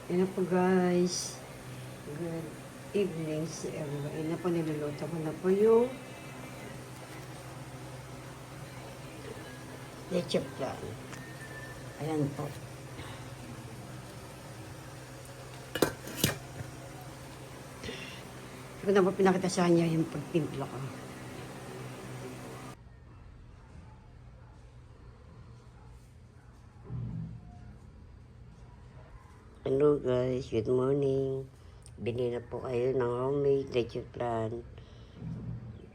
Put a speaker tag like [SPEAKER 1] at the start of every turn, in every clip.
[SPEAKER 1] Yan na po guys. Good evening si everyone. Yan na po, niluluto ko na po yung leche plan. Ayan po. Hindi ko na po pinakita sa kanya yung pagtimpla ko. Hello guys, good morning. Bili na po kayo ng homemade leche plan.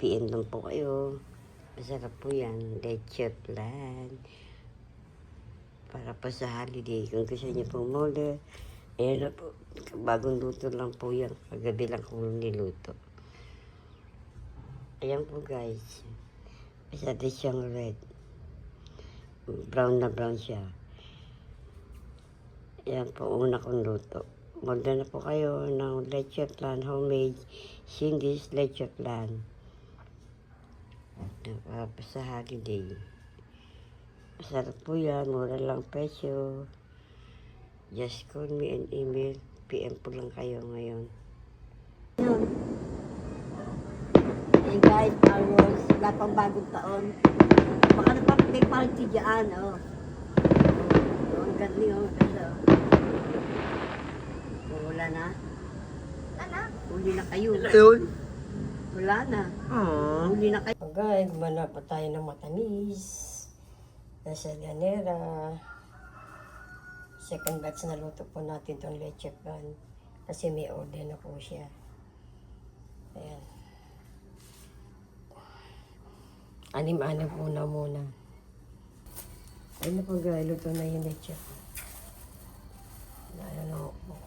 [SPEAKER 1] PM lang po kayo. Masarap po yan, leche plan. Para po sa holiday, kung gusto niyo po mole, ayan na po. Bagong luto lang po yan. Kagabi lang kong niluto. Ayan po guys. Masarap siyang red. Brown na brown siya. Yan po, una kong luto. Order na po kayo ng leche plan, homemade Cindy's leche plan. Para po sa holiday. Masarap po yan, mura lang presyo. Just call me and email. PM po lang kayo ngayon. Yun. Hey guys, Arrows, wala pang bagong taon. Baka na pa may party dyan, oh. Ang ganda yun, kasi wala na. Wala na? Huli na kayo.
[SPEAKER 2] Ayun.
[SPEAKER 1] Wala na.
[SPEAKER 2] Aww.
[SPEAKER 1] Huli na kayo. Okay, gumana pa tayo ng matamis. Nasa Llanera. Second batch na luto po natin itong leche plan. Kasi may order na po siya. Ayan. Anim-anim muna. Ayun na po guys, luto na yung leche. Ayan na po.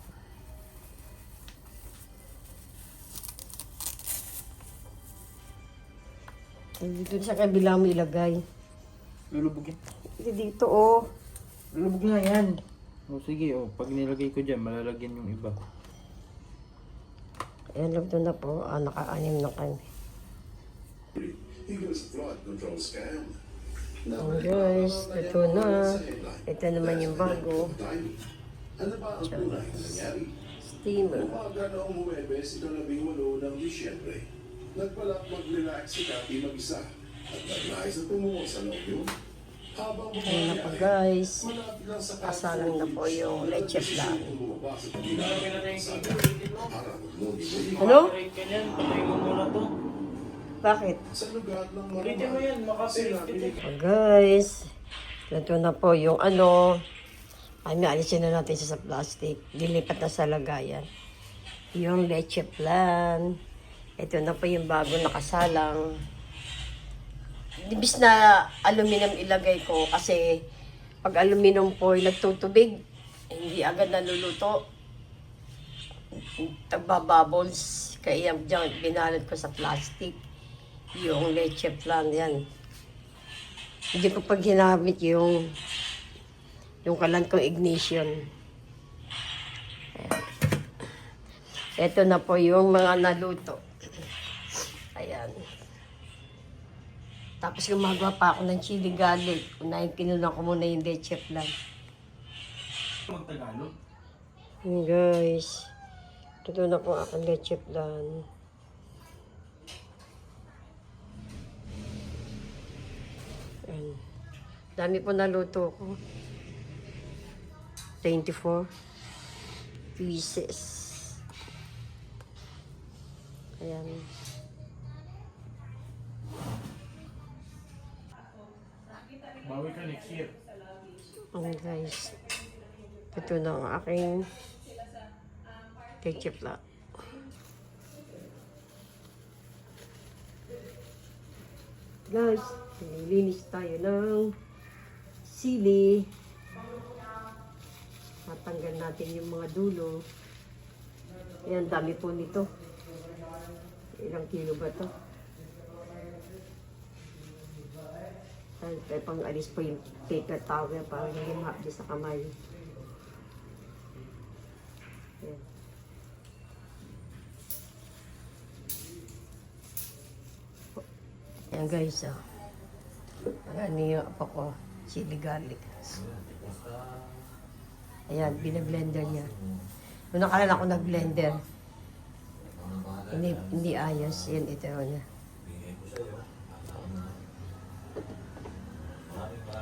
[SPEAKER 1] Dito sa kabila mo ilagay.
[SPEAKER 2] Lulubog yan.
[SPEAKER 1] Dito oh.
[SPEAKER 2] Lulubog na yan. O sige, pag nilagay ko dyan, malalagyan yung iba.
[SPEAKER 1] Ayan, luto na po. Naka-anim na kami. Oh guys, ito na. Ito naman yung bago. Steamer.
[SPEAKER 3] Nagbalak mag-relax si Cathy mag-isa at nag-nais na tumungo sa loob yun. Habang
[SPEAKER 1] Ayan na po guys. Kasalang na po yung leche plan. Ano? Bakit?
[SPEAKER 3] Sa lugar ng
[SPEAKER 2] Ulitin mo yan, makapilip.
[SPEAKER 1] Oh guys, ito na po yung ay alisin na natin siya sa plastic. Dilipat na sa lagayan. Yung leche plan. Ito na po yung bago nakasalang. Ibis na aluminum ilagay ko kasi pag aluminum po ay nagtutubig, hindi agad naluluto. Tagbabubbles. Kaya dyan, binalot ko sa plastic. Yung leche plan yan. Hindi ko pag ginamit yung kalan kong ignition. Ayan. Ito na po yung mga naluto. Ayan. Tapos gumagawa pa ako ng chili garlic. Unahin, kinunan ko muna yung leche plan.
[SPEAKER 2] Magtagalog?
[SPEAKER 1] Ayan guys. Ito na po aking leche plan. Ayan. Dami po naluto ko. 24 pieces. Ayan.
[SPEAKER 2] Bawi ka next year.
[SPEAKER 1] Ayan guys. Ito na ang aking leche plan. Guys, nilinis tayo ng sili. Matanggal natin yung mga dulo. Ayan, dami po nito. Ilang kilo ba to? Ay, pang alis po yung paper towel para hindi mahapdi sa kamay. Ayan. Ayan guys, ano yung apa ko, chili garlic. Ayan, binablender niya. Noong nakaraan ako nag-blender. Hindi ayos. Yan, ito yun.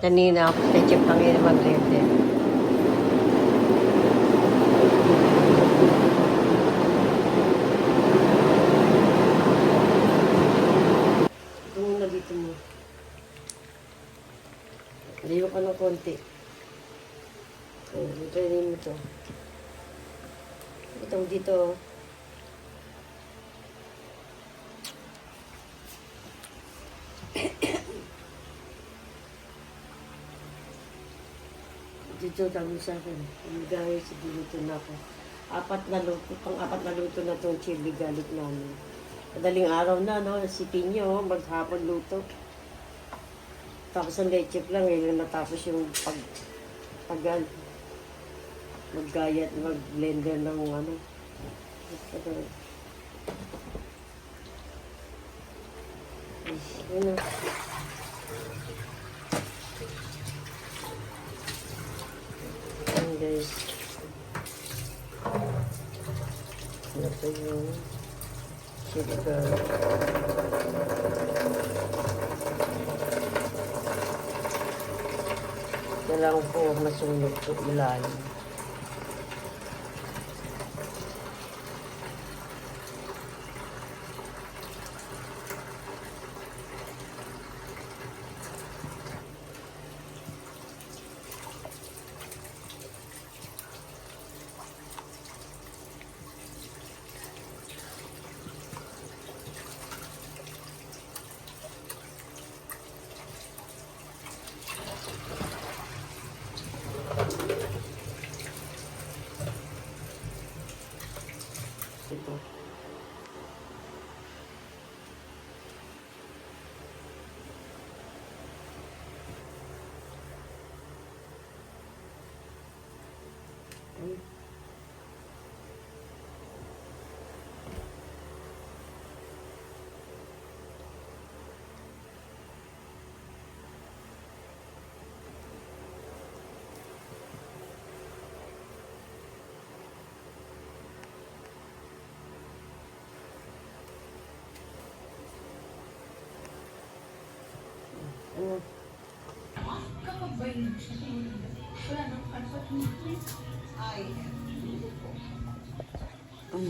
[SPEAKER 1] Kanina ako, ketchup lang yun mag-blender. Ito muna dito mo. Layo ka ng konti. Ito mo ito. Itong dito. Dito kami sa akin. Guys, dito na ako. Pang-apat na luto na itong chili garlic namin. Madaling araw na, no? Nasipin nyo, maghapon luto. Tapos ang leche lang, ngayon natapos yung maggayat, mag-blender ng ano. Yun na. Ayan guys. Ito yung sugar. Kailangan po masunog ito ilalim. Ito.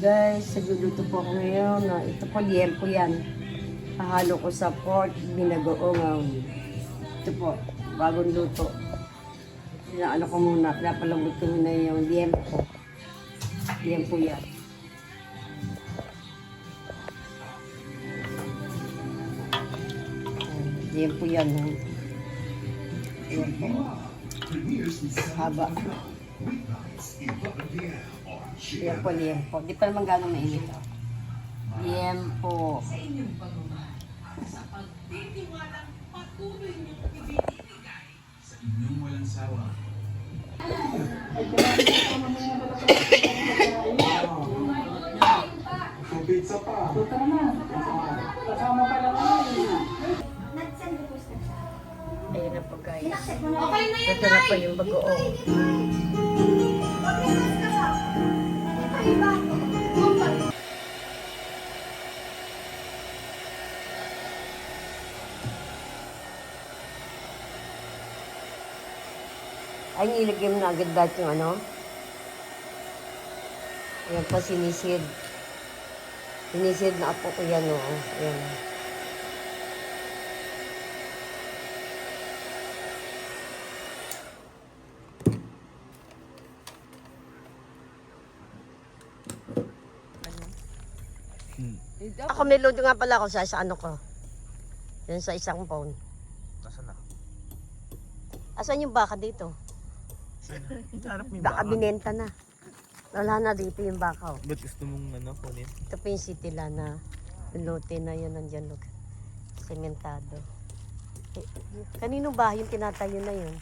[SPEAKER 1] Guys, nagluluto po ako ngayon. Ito po, liempo yan. Pahalo ko sa pork, binagoong. Ito po, bagong luto. Ano ko muna, pinapalambot ko muna yung liempo. Liempo yan. Liempo yan. Liempo. Haba. Liempo. Di pa naman gano'ng mainit. Liempo.
[SPEAKER 3] Inyong walang sawa. Pizza pa.
[SPEAKER 1] Ayan na po guys. Ito na po yung bagoong. Ay, nilagay mo na agad dahil yung ano. Ayan pa, sinisid. Sinisid na apo ko yan, o. Ayan. Ako may load nga pala ako sa ano ko. Yan sa isang phone.
[SPEAKER 2] Nasaan na?
[SPEAKER 1] Asan yung baka dito?
[SPEAKER 2] Harap mo yung
[SPEAKER 1] Baka binenta na. Wala na dito yung baka.
[SPEAKER 2] Ba't gusto mong kunin?
[SPEAKER 1] Ito po yung city na lote na yun nandyan. Look. Sementado. Kaninong bahay yung tinatayo na yun?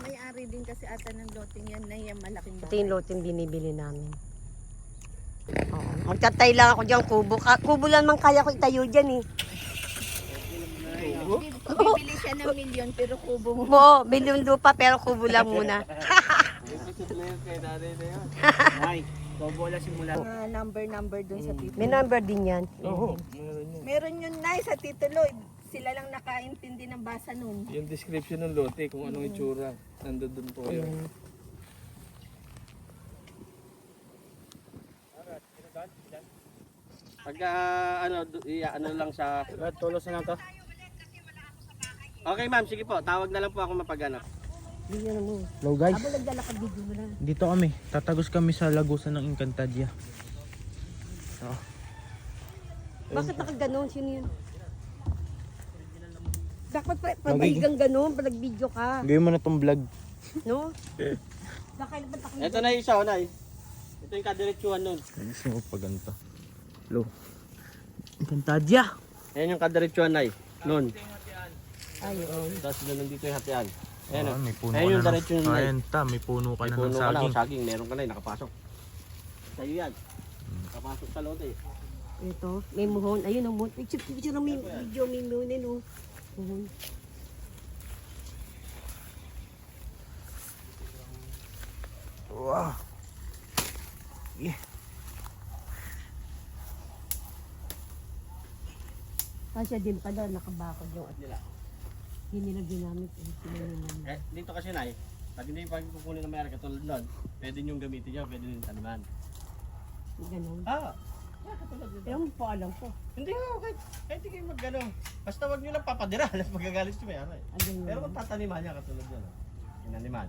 [SPEAKER 4] May-ari din kasi ata ng loting yan na yung malaking
[SPEAKER 1] Ito
[SPEAKER 4] bahay.
[SPEAKER 1] yung lote yung binibili namin. Oo. Magtatay lang ako dyan, kubo. Kubo lang man kaya ko itayo dyan eh.
[SPEAKER 4] Bibili siya ng milyon pero kubo mo.
[SPEAKER 1] Oo, milyon lupa pero kubo lang muna.
[SPEAKER 2] na yun kay nanay na yun. Ay, bobola simula.
[SPEAKER 4] Number dun sa Tito.
[SPEAKER 1] May number din yan.
[SPEAKER 2] Oo, meron yun.
[SPEAKER 4] Meron yun na sa Tito Lloyd. Sila lang nakaintindi ng basa nun.
[SPEAKER 2] Yung description ng lote, kung anong itsura, nandun dun po yun.
[SPEAKER 5] Pagka ano lang sa...
[SPEAKER 2] Tulos na lang to.
[SPEAKER 5] Okay ma'am, sige po. Tawag na lang po ako mapagano.
[SPEAKER 1] Bigyan mo.
[SPEAKER 2] Hello guys,
[SPEAKER 1] Habang nagdala ka, video mo na.
[SPEAKER 2] dito kami. Tatagos kami sa lagusan ng Encantadia.
[SPEAKER 1] Bakit nakaganon? Sino yun? Dapat papahigang ganon pag nag-video ka.
[SPEAKER 2] Gawin mo na tong vlog.
[SPEAKER 1] No? Bakit naman ako?
[SPEAKER 5] Ito na yung isa, Nay. Ito yung kadiretsuhan nun.
[SPEAKER 2] Gusto mo pa ganito. Hello. Encantadia.
[SPEAKER 5] Ayan yung kadiretsuhan, Nay. Nun.
[SPEAKER 1] Ayun.
[SPEAKER 5] Tapos doon nandito yung hatian. Ayan o.
[SPEAKER 2] may puno
[SPEAKER 5] Ayan yung diretso ng Nay.
[SPEAKER 2] Ayan ta, may puno ka
[SPEAKER 5] May
[SPEAKER 2] na
[SPEAKER 5] puno
[SPEAKER 2] ng
[SPEAKER 5] ka na,
[SPEAKER 2] saging.
[SPEAKER 5] saging. Meron ka na, nakapasok. Sa'yo yan. Nakapasok sa lote.
[SPEAKER 1] Ito, may muhon. Ayun ang muhon. Picture ng video, may muhonin oh. Muhon.
[SPEAKER 2] Wow. Yeah.
[SPEAKER 1] Kasi din pala nakabakod yung at nila. Hindi nila ginamit.
[SPEAKER 5] Dito kasi, Nay. Pag hindi pa kukunin ng mayari katulad nun, pwede nyo gamitin nyo, pwede nyo taniman.
[SPEAKER 1] Ganon.
[SPEAKER 5] Ah!
[SPEAKER 1] Pero hindi po alam ko.
[SPEAKER 5] Hindi ko, kahit hindi kayo mag-ano. Basta wag nyo lang papadira, alas magagalit si mayari.
[SPEAKER 1] Andun
[SPEAKER 5] Pero
[SPEAKER 1] yun.
[SPEAKER 5] kung tataniman niya katulad yan, inaniman.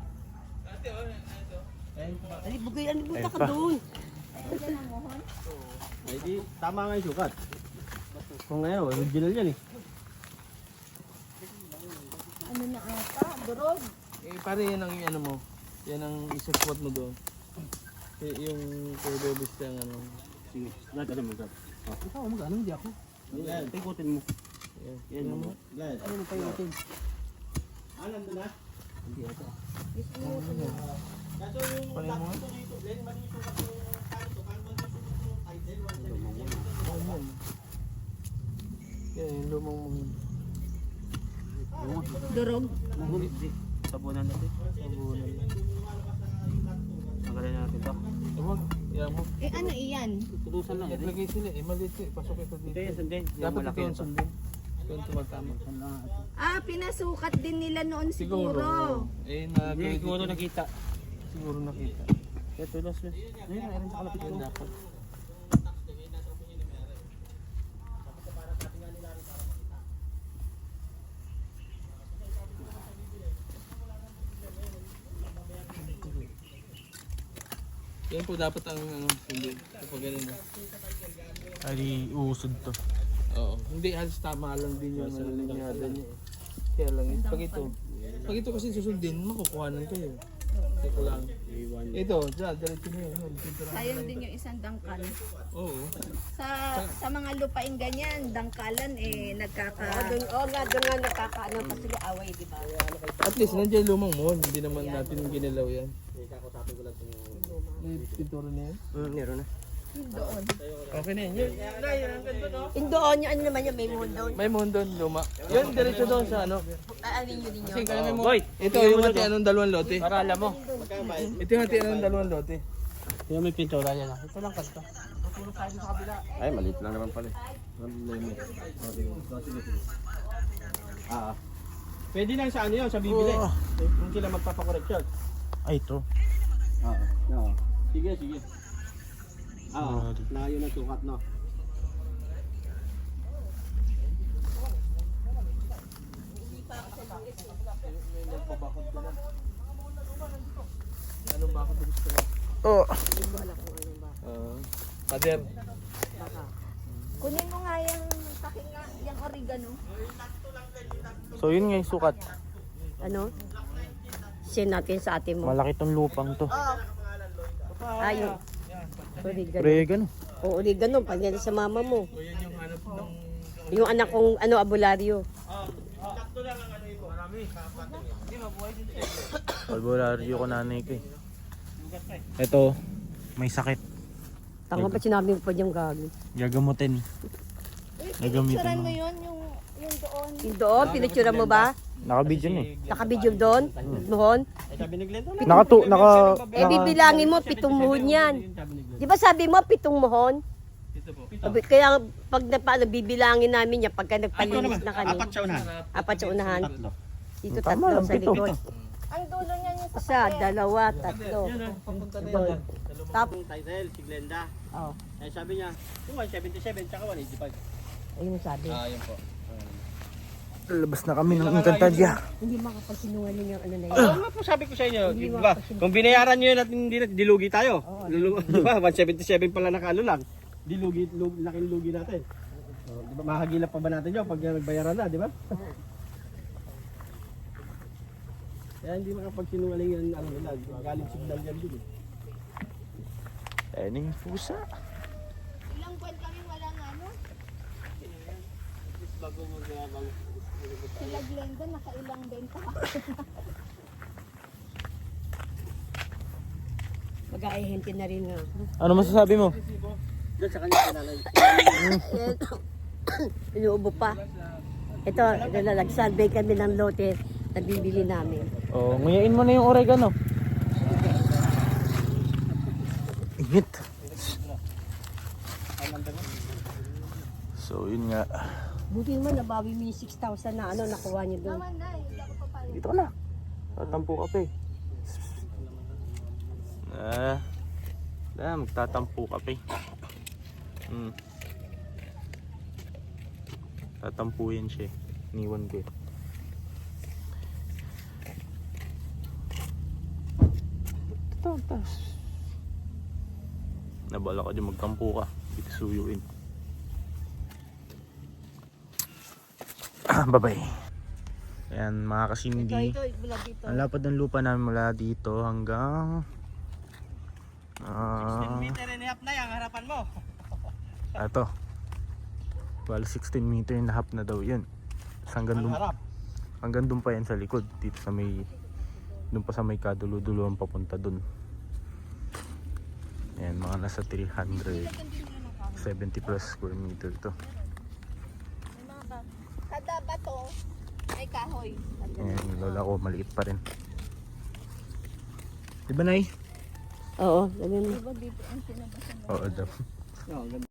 [SPEAKER 1] Ali, bugay, ano punta ka
[SPEAKER 2] Ayun pa.
[SPEAKER 1] doon?
[SPEAKER 5] Ay di, tama nga yung sukat. Kung ngayon, original yan eh.
[SPEAKER 4] Ano na ata? Durog.
[SPEAKER 2] Eh, pare yan ang ano mo. Yan ang isang spot mo doon. Yung Cordobis yung ano.
[SPEAKER 5] Sige, lahat ano mo sir.
[SPEAKER 2] Ikaw, mag-ano, hindi ako.
[SPEAKER 5] Yan, ikutin mo. Yan mo. Yan.
[SPEAKER 1] Ano pa yung atin?
[SPEAKER 5] Ah, nandun na?
[SPEAKER 2] Hindi ako.
[SPEAKER 5] Kaso yung
[SPEAKER 2] Pareho mo?
[SPEAKER 5] dito, Len, mali yung sukat yung kanto. Kano ba yung sukat yung title?
[SPEAKER 2] Yan. Yan, yung lumang mo.
[SPEAKER 4] Durog.
[SPEAKER 2] Sabunan natin. Sabunan. Tanggalin natin to. Huwag. Yan mo.
[SPEAKER 4] Eh ano iyan?
[SPEAKER 5] Tulusan lang.
[SPEAKER 2] Lagay sila eh. Maliit eh. Pasok ito dito.
[SPEAKER 5] Hindi, sundin.
[SPEAKER 2] Dapat ito yung sundin. Ito yung tumatama.
[SPEAKER 4] Pinasukat din nila noon
[SPEAKER 2] Siguro.
[SPEAKER 4] siguro.
[SPEAKER 2] Eh,
[SPEAKER 5] Siguro nakita.
[SPEAKER 2] Siguro nakita.
[SPEAKER 5] Kaya tulos na. Ayun, ayun sa kalapit ko.
[SPEAKER 2] Dapat. Yan po dapat ang ano, hindi. Kapag ganun na. Ay, uusod to. Oo. Hindi, halos tama lang din yung ano, linyada niya eh. Kaya lang, pag ito kasi susundin, makukuhanan kayo. Ito lang. Ito, dyan, diretso na yun.
[SPEAKER 4] Sayang din yung isang dangkal.
[SPEAKER 2] Oo.
[SPEAKER 4] Sa mga lupain ganyan, dangkalan nagkaka...
[SPEAKER 1] Doon nga nakakaano pa sila away, di ba?
[SPEAKER 2] At least, nandiyan yung lumang mo. Hindi naman natin ginalaw yan. May pintura na yan?
[SPEAKER 5] Meron na.
[SPEAKER 4] Doon.
[SPEAKER 2] Okay na yan. Yun, yan ang ganda no?
[SPEAKER 1] Yung doon, yung ano naman yung may muhon doon.
[SPEAKER 2] May muhon doon, luma. Yun, diretso doon sa ano.
[SPEAKER 1] Alin nyo din
[SPEAKER 2] Kasi
[SPEAKER 1] yun.
[SPEAKER 2] kaya may
[SPEAKER 5] Boy,
[SPEAKER 2] ito yung hatian ng dalawang lote.
[SPEAKER 5] para alam mo.
[SPEAKER 2] Ito yung hatian ng dalawang lote.
[SPEAKER 5] Yung may pintura yan. Ito lang kanta. Ay, maliit lang naman pala. Ah. Pwede lang sa ano yun, sa bibili. Kung sila magpapakorreksyon.
[SPEAKER 2] Ay, ito.
[SPEAKER 5] Oo. Sige, sige. Oo, na yun ang sukat, no?
[SPEAKER 2] Anong bakit gusto mo?
[SPEAKER 1] Oo.
[SPEAKER 2] Pader.
[SPEAKER 4] Kunin mo nga yung oregano.
[SPEAKER 2] So yun nga yung sukat.
[SPEAKER 1] Ano? Send natin sa ate mo.
[SPEAKER 2] Malaki tong lupang to.
[SPEAKER 1] Ayun. Oregano.
[SPEAKER 2] Oregano.
[SPEAKER 1] Oo, oregano. Pag yan sa mama mo.
[SPEAKER 2] So yan yung hanap ng...
[SPEAKER 1] Yung anak kong ano, abularyo.
[SPEAKER 2] Albularyo ko nanay ko eh. Ito, may sakit.
[SPEAKER 1] Tanga pa sinabi mo pa yung gagi.
[SPEAKER 2] Gagamutin. Gagamitin
[SPEAKER 4] Picturean
[SPEAKER 2] mo.
[SPEAKER 4] mo yun, Yung doon.
[SPEAKER 1] Yung doon, pinicture mo ba?
[SPEAKER 6] Naka-video na eh.
[SPEAKER 1] Nakabidyo doon? Muhon?
[SPEAKER 5] Ay, sabi ni Glenda,
[SPEAKER 1] Eh, bibilangin mo, 7 muhon yan. Di ba sabi mo, 7 muhon?
[SPEAKER 2] Ito po.
[SPEAKER 1] Kaya pag bibilangin namin yan, pagka nagpalinis na kami.
[SPEAKER 5] 4 sa unahan.
[SPEAKER 1] 4 sa unahan.
[SPEAKER 5] Tatlo.
[SPEAKER 1] Dito
[SPEAKER 6] Tama
[SPEAKER 1] 3
[SPEAKER 6] lang,
[SPEAKER 1] sa
[SPEAKER 6] 7.
[SPEAKER 1] likod.
[SPEAKER 4] Ang dulo niya yung sa
[SPEAKER 1] Isa, 2, 3.
[SPEAKER 5] Yan ah, papunta na
[SPEAKER 1] Doon.
[SPEAKER 5] yan.
[SPEAKER 1] Tap.
[SPEAKER 5] Yung title, si Glenda.
[SPEAKER 1] Oh,
[SPEAKER 5] Ay sabi niya, yung 177 tsaka 185.
[SPEAKER 1] ayun ang sabi.
[SPEAKER 2] Yun po.
[SPEAKER 6] Lalabas na kami ng Encantadia.
[SPEAKER 1] Hindi makapagsinungaling yung ano na yun.
[SPEAKER 5] Oo nga po sabi ko sa inyo, di ba? Kung binayaran niyo yun at hindi na dilugi tayo. Di ba? 177 pala nakalo lang. Dilugi, laking lugi natin. So, di ba mahagilap pa ba natin yun pag nagbayaran na, di ba? Kaya hindi makapagsinungaling yan, ano nila, galing signal yan din.
[SPEAKER 6] Ayan yung pusa.
[SPEAKER 4] ilang buwan kami walang ano. Sila Glenda, nakailang benta.
[SPEAKER 1] Mag-aahente na rin nga.
[SPEAKER 6] Ano masasabi mo?
[SPEAKER 5] Doon sa kanya pinalay.
[SPEAKER 1] Inuubo pa. Ito, nag-survey kami ng lote na bibili namin.
[SPEAKER 6] Oh, nguyain mo na yung oregano. Init. So, yun nga.
[SPEAKER 1] Buti naman nabawi mo yung 6,000 na ano nakuha niyo doon.
[SPEAKER 4] Naman na, hindi ako papayag.
[SPEAKER 6] Dito ka na. Tatampo ka pa eh. Magtatampo ka pa eh. Tatampuin siya eh. Iniwan ko eh. Nabala ka dyan magtampo ka. Dito suyuin. Bye-bye. Ayan mga kasindi.
[SPEAKER 1] Ito, mula dito.
[SPEAKER 6] Ang lapad ng lupa namin mula dito hanggang
[SPEAKER 5] 10 meter and a half na yan, harapan mo.
[SPEAKER 6] ito. Well, 16 meter and a half na daw yun. Hanggang
[SPEAKER 5] Ang
[SPEAKER 6] dun,
[SPEAKER 5] harap.
[SPEAKER 6] hanggang dun pa yan sa likod. Dito sa may, dun pa sa may kadulo-dulo ang papunta dun. Ayan, mga nasa 370 plus square meter to.
[SPEAKER 4] May mga kada bato ay kahoy.
[SPEAKER 6] Ayan, lola ko, maliit pa rin. Diba, Nay?
[SPEAKER 1] Oo, ganun.
[SPEAKER 4] Diba dito ang sinabasan?
[SPEAKER 6] Oo daw.
[SPEAKER 5] Oo, ganda.